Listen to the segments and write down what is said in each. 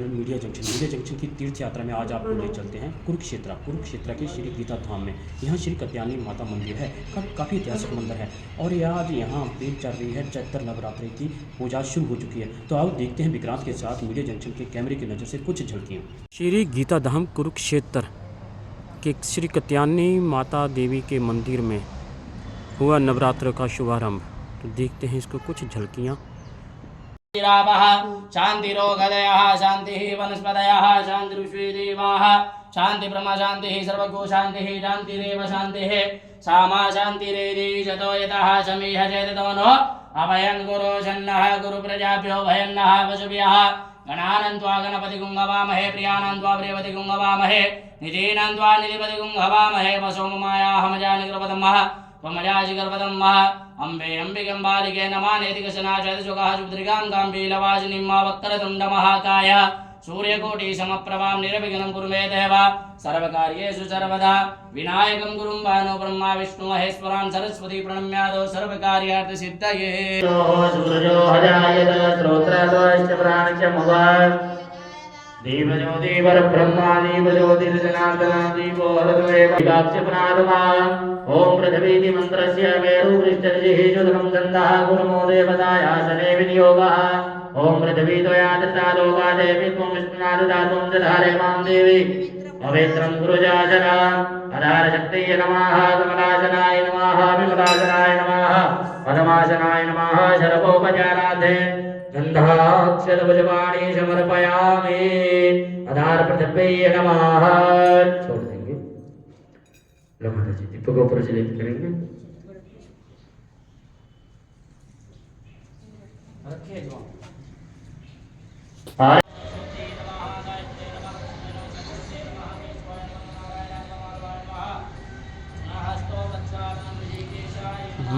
Channel media junction की तीर्थ यात्रा में आज आपको ले चलते हैं कुरुक्षेत्र के श्री गीता धाम में। यहाँ श्री कत्यायनी माता मंदिर है, काफ़ी ऐतिहासिक मंदिर है और यह आज यहाँ पे चल रही है चैत्र नवरात्रि की पूजा शुरू हो चुकी है। तो आओ देखते हैं विक्रांत के साथ मीडिया जंक्शन के कैमरे की नज़र से कुछ झलकियाँ। श्री गीता धाम कुरुक्षेत्र के श्री कत्यायनी माता देवी के मंदिर में हुआ नवरात्र का शुभारंभ। तो देखते हैं इसको कुछ झलकियाँ। शांतिरोगदयः शांतिः वनस्पतयः शान्तिरुष्वेदेवाः शांति ब्रह्म शांतिः सर्वगो शांतिः शांतिरेव शांतिः सामा शांतिरेदि जतो यतः समीह चेतनो अभयं गुरु शन्नः गुरु प्रजाभ्यो भयन्नः वसुभ्यः गणानन्त्वा गणपति गुंगवामहे प्रियानन्त्वा प्रियपति गुंगवामहे निधीनन्त्वा निधिपति गुंगवामहे वसोममायाहमजानिकृपतमः त्वमजाजिगर्वतमः अम्बे अम्बिकम्बालिके नमानेतिकशना चतुर्जुगाः सुभद्रिकां गाम्भीरवासिनीं वक्त्रतुण्डमहाकाय सूर्यकोटिसमप्रभां निर्विघ्नं कुरु मे देव सर्वकार्येषु सर्वदा विनायकं गुरुं भानो ब्रह्मा विष्णु महेश्वरान् सरस्वती प्रणम्यादो सर्वकार्यार्थसिद्धये सूर्यो हजायत श्रोत्रद्वश्च प्राणश्च देवजो देवर ब्रह्मा देवज्योतिर्जनार्दना देवो हरद्वैव दाक्षपनादमा ओम पृथ्वीति मंत्रस्य मेरुपृष्ठजिहिजुधनं गन्धः गुरुमो देवतायासने विनियोगः ओम पृथ्वी त्वया लोका देवी त्वं विष्णुनाददातुं दधारे मां देवी पवित्रं गुरुजाचरा अधारशक्तये नमः कमलासनाय नमः विमलासनाय नमः पद्मासनाय नमः शरभोपचाराधे गंधाक्षरभुजवाणी समर्पयामि आधार पृथ्वी नमः। छोड़ देंगे लो माता जी दीपक को प्रज्वलित करेंगे।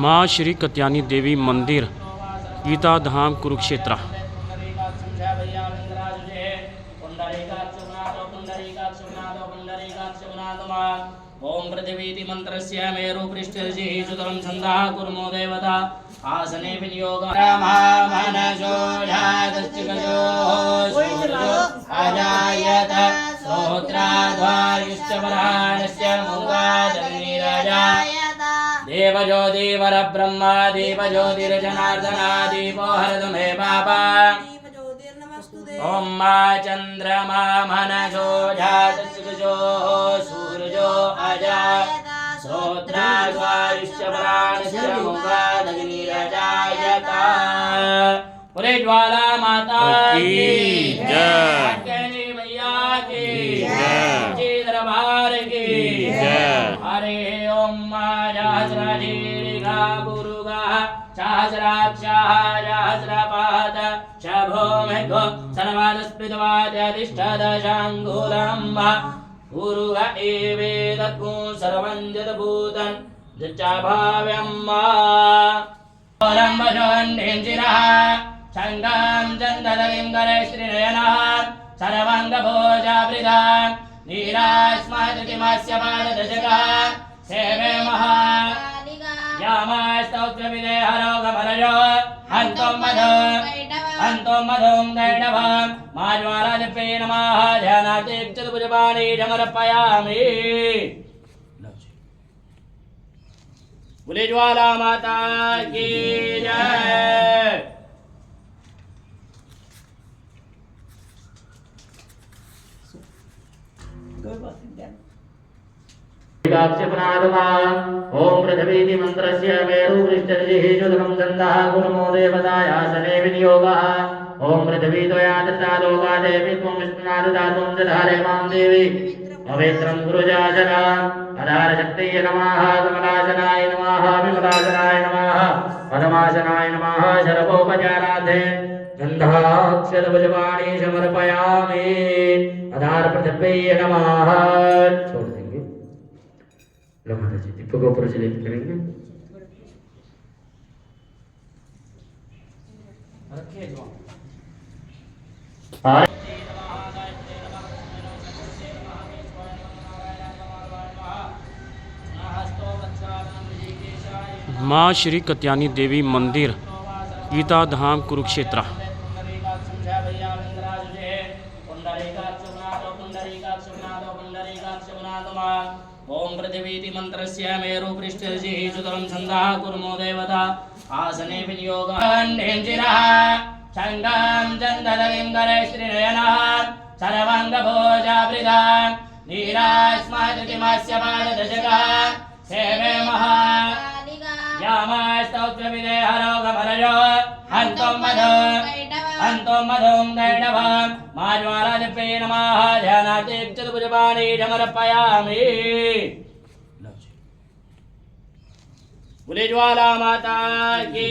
माँ श्री कत्यायनी देवी मंदिर गीता धाम कुरुक्षेत्र। ओम पृथ्वीति मंत्रस्य मेरुपृष्ठजिहिजुधनं छन्दः कुर्मो देवता आसने विनियोगः मनसो जातश्चिकजो सूर्यो अजायत श्रोत्राद्वायुश्च वराणस्य मुङ्गादग्निराजा देवजो देवर ब्रह्मा देवज्योतिर्जनार्दना देवो हरतु मे पापा ओम मा चंद्रमा मनसो जातश्चिकजो सूर्यो अजायत श्रोत्राद्वायुश्च वराणस्य मुङ्गादग्निराजायत। बोले ज्वाला माता की जय, कत्यायनी मैया की जय, दरबार की जय। हरे ओम सहस्राधीर्घा गुरुगा सहस्राक्षाः सहस्रपाद शभो मेघो सर्वादस्पृतवाद्यतिष्ठदशाङ्गुलम् गुरुः एवेदत्कु सर्वं जगद्भूतं जचाभाव्यम् रम्भजोन्निञ्जिनः शङ्खं चन्दनलिं करे श्रीनयनः सर्वाङ्गभोजावृतान् नीरास्मदितिमस्य पाददशकः सेवे महा यामास्तौत्रविदे हरोगमरजो हन्तो मधुं गैडभं माज्वालादिप्ये नमः ध्यानार्थिक्षतभुजपाणि समर्पयामि। बोले ज्वाला माता की जय। ओम पृथ्वीति मंत्रस्य मेरुपृष्ठजिहिजुधनं गन्धः गुरुमो देवतायासने विनियोगः ओम पृथ्वी त्वया लोका देवी त्वं विष्णुनाददातुं दधारे मां देवी पवित्रं गुरुजाचरा आधारशक्तये नमः कमलासनाय नमः विमलासनाय नमः पद्मासनाय नमः शरभोपचाराधे गन्धाक्षरभुजवाणी समर्पयामि आधार पृथ्वी नमः। छोड़ देंगे लो माता जी दीपक को प्रज्वलित करेंगे। माँ श्री कत्यायनी देवी मंदिर गीता धाम कुरुक्षेत्र। मंत्रस्य मेरुपृष्ठस्य सुतलं छन्दः कुर्मो देवता आसने विनियोगण्डेञ्जिरः शङ्गं चन्ददलिं करे श्रीनयनः सर्वाङ्गभोजावृता नीरास्मादितिमस्य पाददशकः सेवे महा यामस्तौत्रविदेहरोगमरजो हन्तों मधुं दैडभं माज्वालादिप्ये नमः ध्यानार्थिक्षतभुजपाणि समर्पयामि बोले ज्वाला माता की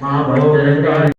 माँ